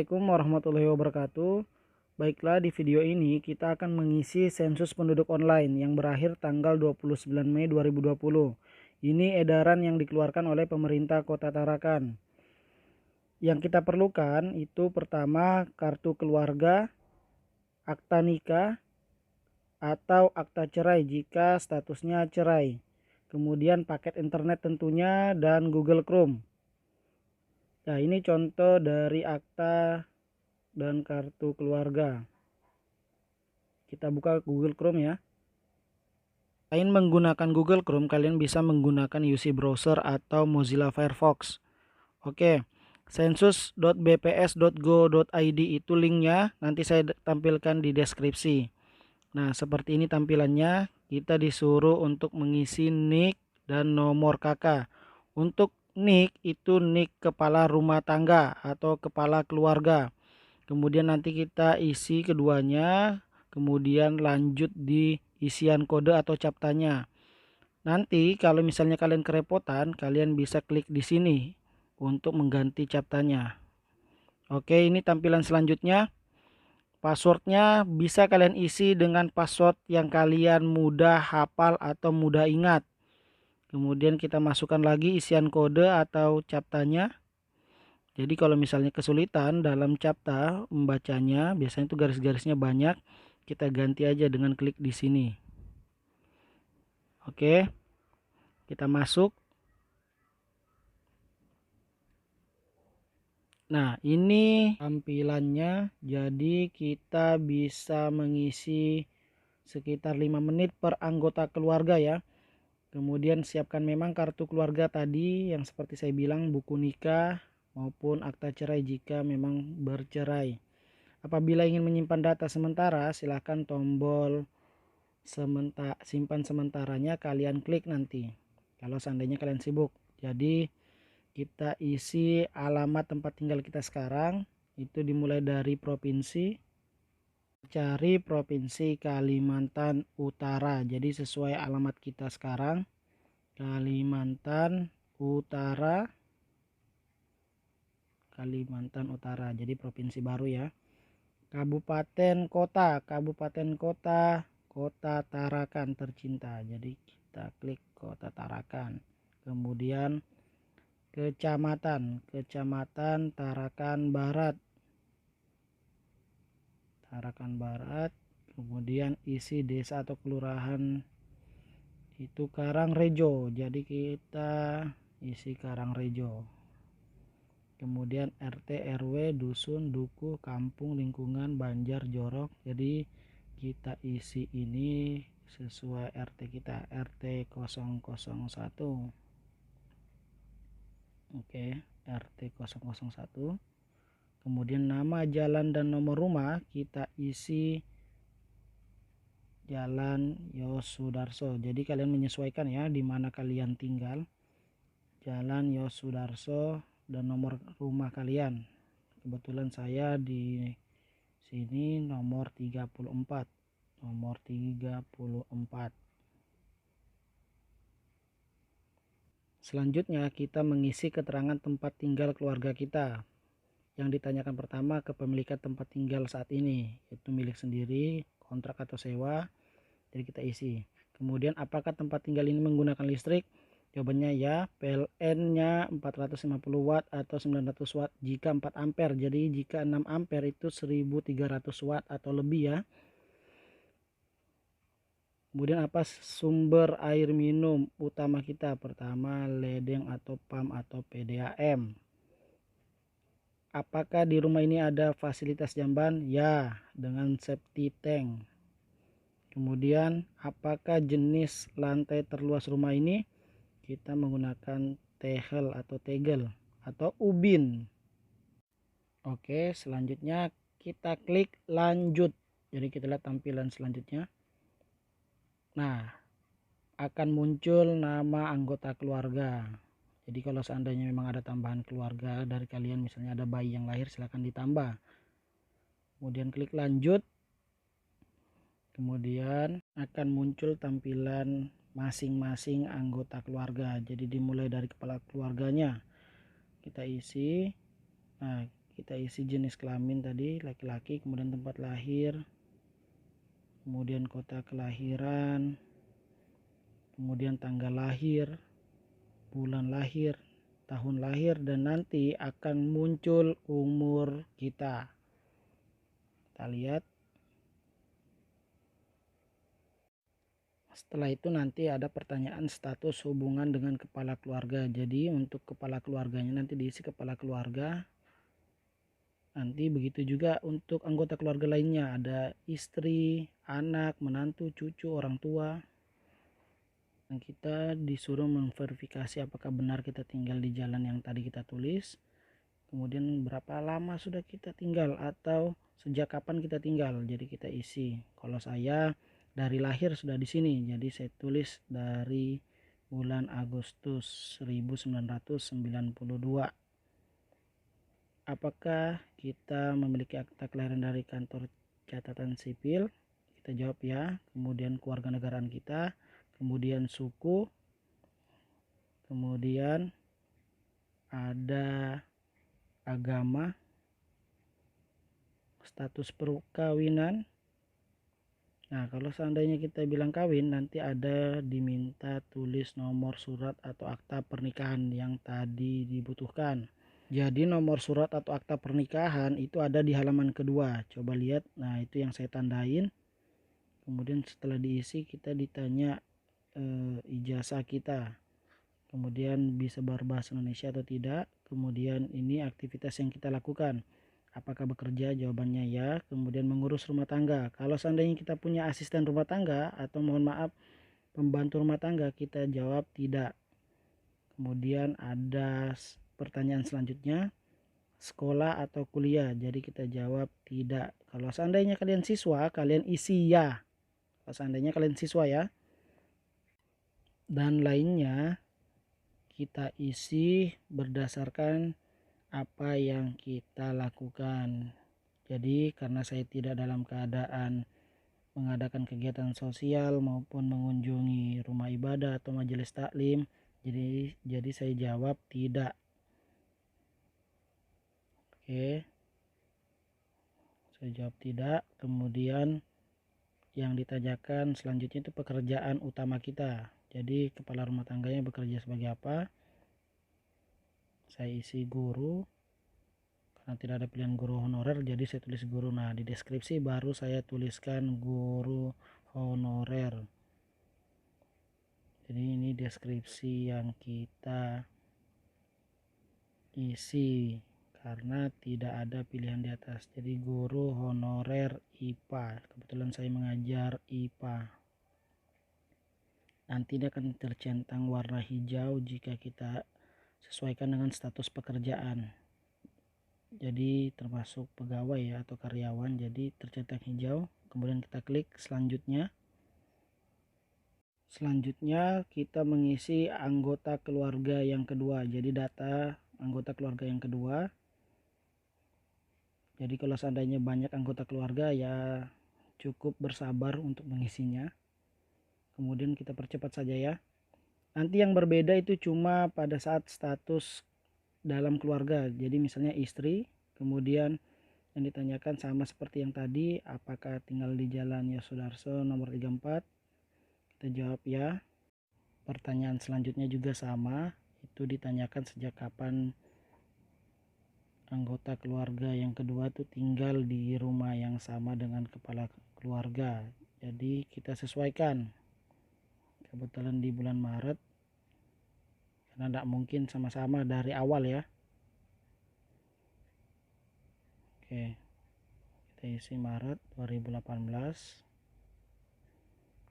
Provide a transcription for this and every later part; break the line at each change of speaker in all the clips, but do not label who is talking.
Assalamualaikum warahmatullahi wabarakatuh. Baiklah, di video ini kita akan mengisi sensus penduduk online yang berakhir tanggal 29 Mei 2020. Ini edaran yang dikeluarkan oleh pemerintah Kota Tarakan. Yang kita perlukan itu pertama kartu keluarga, akta nikah, atau akta cerai jika statusnya cerai. Kemudian paket internet tentunya dan Google Chrome. Nah, ini contoh dari akta dan kartu keluarga. Kita buka Google Chrome ya. Selain menggunakan Google Chrome, kalian bisa menggunakan UC Browser atau Mozilla Firefox. Oke, sensus.bps.go.id itu linknya, nanti saya tampilkan di deskripsi. Nah, seperti ini tampilannya. Kita disuruh untuk mengisi NIK dan nomor KK. Untuk NIK itu NIK kepala rumah tangga atau kepala keluarga. Kemudian nanti kita isi keduanya, kemudian lanjut di isian kode atau captanya. Nanti kalau misalnya kalian kerepotan, kalian bisa klik di sini untuk mengganti captanya. Oke, ini tampilan selanjutnya. Passwordnya bisa kalian isi dengan password yang kalian mudah hafal atau mudah ingat. Kemudian kita masukkan lagi isian kode atau captanya. Jadi kalau misalnya kesulitan dalam capta membacanya, biasanya itu garis-garisnya banyak, kita ganti aja dengan klik di sini. Oke, kita masuk. Nah, ini tampilannya. Jadi kita bisa mengisi sekitar 5 menit per anggota keluarga ya. Kemudian siapkan memang kartu keluarga tadi yang seperti saya bilang, buku nikah maupun akta cerai jika memang bercerai. Apabila ingin menyimpan data sementara, silahkan tombol simpan sementaranya kalian klik nanti kalau seandainya kalian sibuk. Jadi kita isi alamat tempat tinggal kita sekarang, itu dimulai dari provinsi, cari provinsi Kalimantan Utara. Jadi sesuai alamat kita sekarang, Kalimantan Utara, Kalimantan Utara, jadi provinsi baru ya. Kabupaten kota, Kota Tarakan tercinta. Jadi kita klik Kota Tarakan. Kemudian kecamatan Tarakan Barat. Kemudian isi desa atau kelurahan itu Karangrejo. Jadi kita isi Karangrejo. Kemudian RT, RW, dusun, dukuh, kampung, lingkungan, banjar, jorok. Jadi kita isi ini sesuai RT kita, RT 001. Oke, RT 001. Kemudian nama jalan dan nomor rumah kita isi Jalan Yosudarso. Jadi kalian menyesuaikan ya di mana kalian tinggal. Jalan Yosudarso dan nomor rumah kalian. Kebetulan saya di sini nomor 34. Selanjutnya kita mengisi keterangan tempat tinggal keluarga kita. Yang ditanyakan pertama kepemilikan tempat tinggal saat ini, yaitu milik sendiri, kontrak atau sewa. Jadi kita isi. Kemudian apakah tempat tinggal ini menggunakan listrik? Jawabannya ya, PLN-nya 450 watt atau 900 watt jika 4 ampere. Jadi jika 6 ampere itu 1300 watt atau lebih ya. Kemudian apa sumber air minum utama kita? Pertama, ledeng atau PAM atau PDAM. Apakah di rumah ini ada fasilitas jamban? Ya, dengan septic tank. Kemudian apakah jenis lantai terluas rumah ini? Kita menggunakan tegel atau ubin. Oke, selanjutnya kita klik lanjut. Jadi kita lihat tampilan selanjutnya. Nah, akan muncul nama anggota keluarga. Jadi kalau seandainya memang ada tambahan keluarga dari kalian, misalnya ada bayi yang lahir, silahkan ditambah. Kemudian klik lanjut. Kemudian akan muncul tampilan masing-masing anggota keluarga. Jadi dimulai dari kepala keluarganya kita isi. Nah, kita isi jenis kelamin tadi laki-laki, kemudian tempat lahir, kemudian kota kelahiran, kemudian tanggal lahir, bulan lahir, tahun lahir, dan nanti akan muncul umur kita. Kita lihat. Setelah itu nanti ada pertanyaan status hubungan dengan kepala keluarga. Jadi untuk kepala keluarganya nanti diisi kepala keluarga. Nanti begitu juga untuk anggota keluarga lainnya, ada istri, anak, menantu, cucu, orang tua. Dan kita disuruh memverifikasi apakah benar kita tinggal di jalan yang tadi kita tulis. Kemudian berapa lama sudah kita tinggal atau sejak kapan kita tinggal. Jadi kita isi. Kalau saya dari lahir sudah di sini, jadi saya tulis dari bulan Agustus 1992. Apakah kita memiliki akta kelahiran dari kantor catatan sipil? Kita jawab ya. Kemudian kewarganegaraan kita, kemudian suku, kemudian ada agama, status perkawinan. Nah, kalau seandainya kita bilang kawin, nanti ada diminta tulis nomor surat atau akta pernikahan yang tadi dibutuhkan. Jadi nomor surat atau akta pernikahan itu ada di halaman kedua. Coba lihat. Nah, itu yang saya tandain. Kemudian setelah diisi kita ditanya ijazah kita. Kemudian bisa berbahasa Indonesia atau tidak. Kemudian ini aktivitas yang kita lakukan. Apakah bekerja? Jawabannya ya. Kemudian mengurus rumah tangga. Kalau seandainya kita punya asisten rumah tangga atau mohon maaf pembantu rumah tangga, kita jawab tidak. Kemudian ada pertanyaan selanjutnya, sekolah atau kuliah. Jadi kita jawab tidak. Kalau seandainya kalian siswa, kalian isi ya. Kalau seandainya kalian siswa ya. Dan lainnya kita isi berdasarkan apa yang kita lakukan. Jadi karena saya tidak dalam keadaan mengadakan kegiatan sosial maupun mengunjungi rumah ibadah atau majelis taklim, jadi saya jawab tidak. Oke, saya jawab tidak. Kemudian yang ditanyakan selanjutnya itu pekerjaan utama kita. Jadi kepala rumah tangganya bekerja sebagai apa? Saya isi guru, karena tidak ada pilihan guru honorer, jadi saya tulis guru. Nah, di deskripsi baru saya tuliskan guru honorer. Jadi ini deskripsi yang kita isi karena tidak ada pilihan di atas. Jadi guru honorer IPA. Kebetulan saya mengajar IPA. Nanti dia akan tercentang warna hijau jika kita sesuaikan dengan status pekerjaan. Jadi termasuk pegawai ya atau karyawan, jadi tercentang hijau. Kemudian kita klik selanjutnya. Selanjutnya kita mengisi anggota keluarga yang kedua. Jadi data anggota keluarga yang kedua. Jadi kalau seandainya banyak anggota keluarga ya cukup bersabar untuk mengisinya. Kemudian kita percepat saja ya. Nanti yang berbeda itu cuma pada saat status dalam keluarga. Jadi misalnya istri, kemudian yang ditanyakan sama seperti yang tadi, apakah tinggal di Jalan Yosudarso nomor 34? Kita jawab ya. Pertanyaan selanjutnya juga sama, itu ditanyakan sejak kapan anggota keluarga yang kedua tuh tinggal di rumah yang sama dengan kepala keluarga. Jadi kita sesuaikan. Kebetulan di bulan Maret, karena tidak mungkin sama-sama dari awal ya. Oke, kita isi Maret 2018.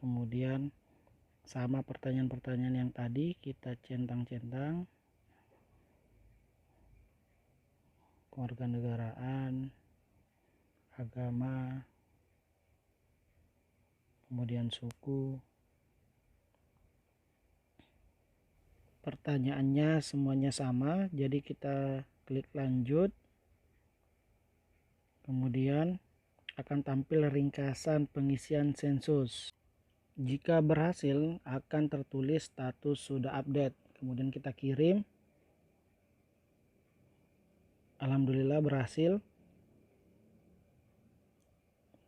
Kemudian sama pertanyaan-pertanyaan yang tadi kita centang-centang. Kewarganegaraan, agama, kemudian suku. Pertanyaannya semuanya sama, jadi kita klik lanjut. Kemudian akan tampil ringkasan pengisian sensus. Jika berhasil akan tertulis status sudah update. Kemudian kita kirim. Alhamdulillah berhasil.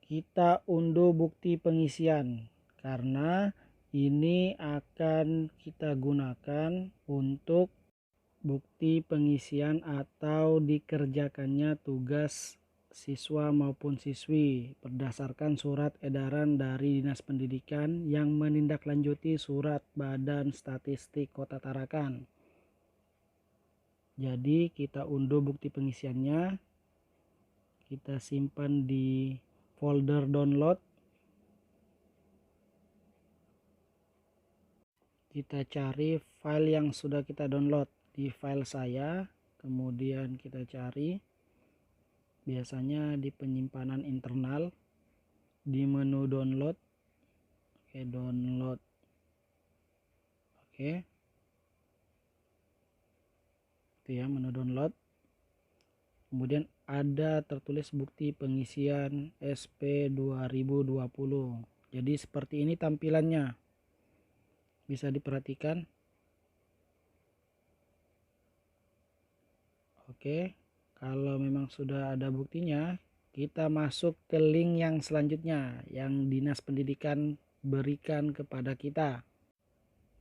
Kita unduh bukti pengisian karena ini akan kita gunakan untuk bukti pengisian atau dikerjakannya tugas siswa maupun siswi berdasarkan surat edaran dari Dinas Pendidikan yang menindaklanjuti surat Badan Statistik Kota Tarakan. Jadi kita unduh bukti pengisiannya, kita simpan di folder download, kita cari file yang sudah kita download di file saya, kemudian kita cari biasanya di penyimpanan internal di menu download. Oke, download. Oke, itu ya menu download. Kemudian ada tertulis bukti pengisian SP 2020. Jadi seperti ini tampilannya, bisa diperhatikan. Oke, kalau memang sudah ada buktinya, kita masuk ke link yang selanjutnya yang Dinas Pendidikan berikan kepada kita.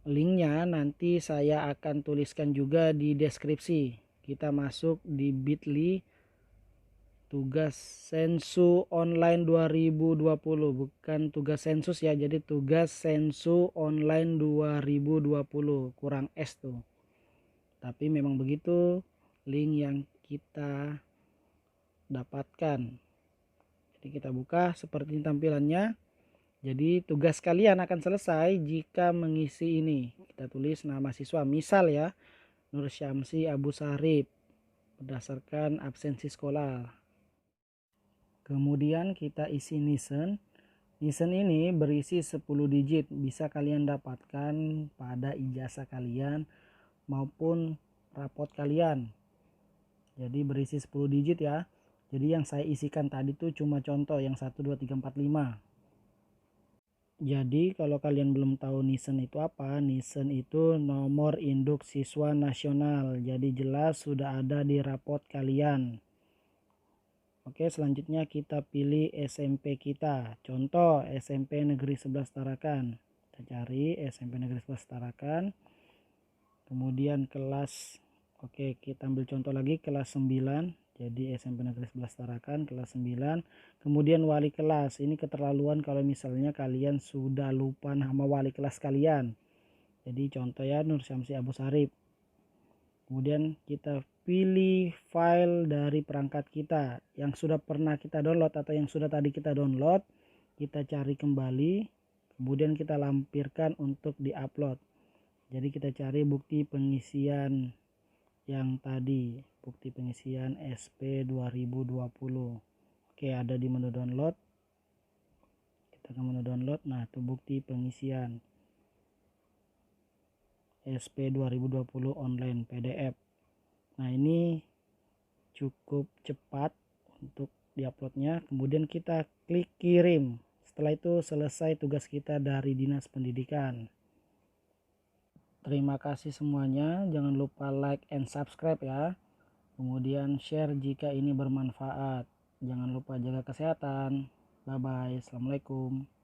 Linknya nanti saya akan tuliskan juga di deskripsi. Kita masuk di bit.ly tugas sensu online 2020, bukan tugas sensus ya, jadi tugas sensu online 2020, kurang S tuh. Tapi memang begitu link yang kita dapatkan. Jadi kita buka seperti tampilannya. Jadi tugas kalian akan selesai jika mengisi ini. Kita tulis nama siswa, misal ya, Nur Syamsi Abu Sarip berdasarkan absensi sekolah. Kemudian kita isi Nisan. Nisan ini berisi 10 digit, bisa kalian dapatkan pada ijazah kalian maupun rapot kalian. Jadi berisi 10 digit ya. Jadi yang saya isikan tadi tuh cuma contoh yang 1 2 3 4 5. Jadi kalau kalian belum tahu Nisan itu apa, Nisan itu nomor induk siswa nasional. Jadi jelas sudah ada di rapot kalian. Oke, selanjutnya kita pilih SMP kita. Contoh SMP Negeri 11 Tarakan. Kita cari SMP Negeri 11 Tarakan. Kemudian kelas, oke kita ambil contoh lagi kelas 9. Jadi SMP Negeri 11 Tarakan kelas 9. Kemudian wali kelas, ini keterlaluan kalau misalnya kalian sudah lupa nama wali kelas kalian. Jadi contoh ya Nur Syamsi Abu Sarip. Kemudian kita pilih file dari perangkat kita yang sudah pernah kita download atau yang sudah tadi kita download. Kita cari kembali, kemudian kita lampirkan untuk diupload. Jadi kita cari bukti pengisian yang tadi, bukti pengisian SP 2020. Oke, ada di menu download. Kita ke menu download. Nah, itu bukti pengisian SP 2020 online PDF. Nah, ini cukup cepat untuk diuploadnya. Kemudian kita klik kirim. Setelah itu selesai tugas kita dari Dinas Pendidikan. Terima kasih semuanya. Jangan lupa like and subscribe ya. Kemudian share jika ini bermanfaat. Jangan lupa jaga kesehatan. Bye bye. Assalamualaikum.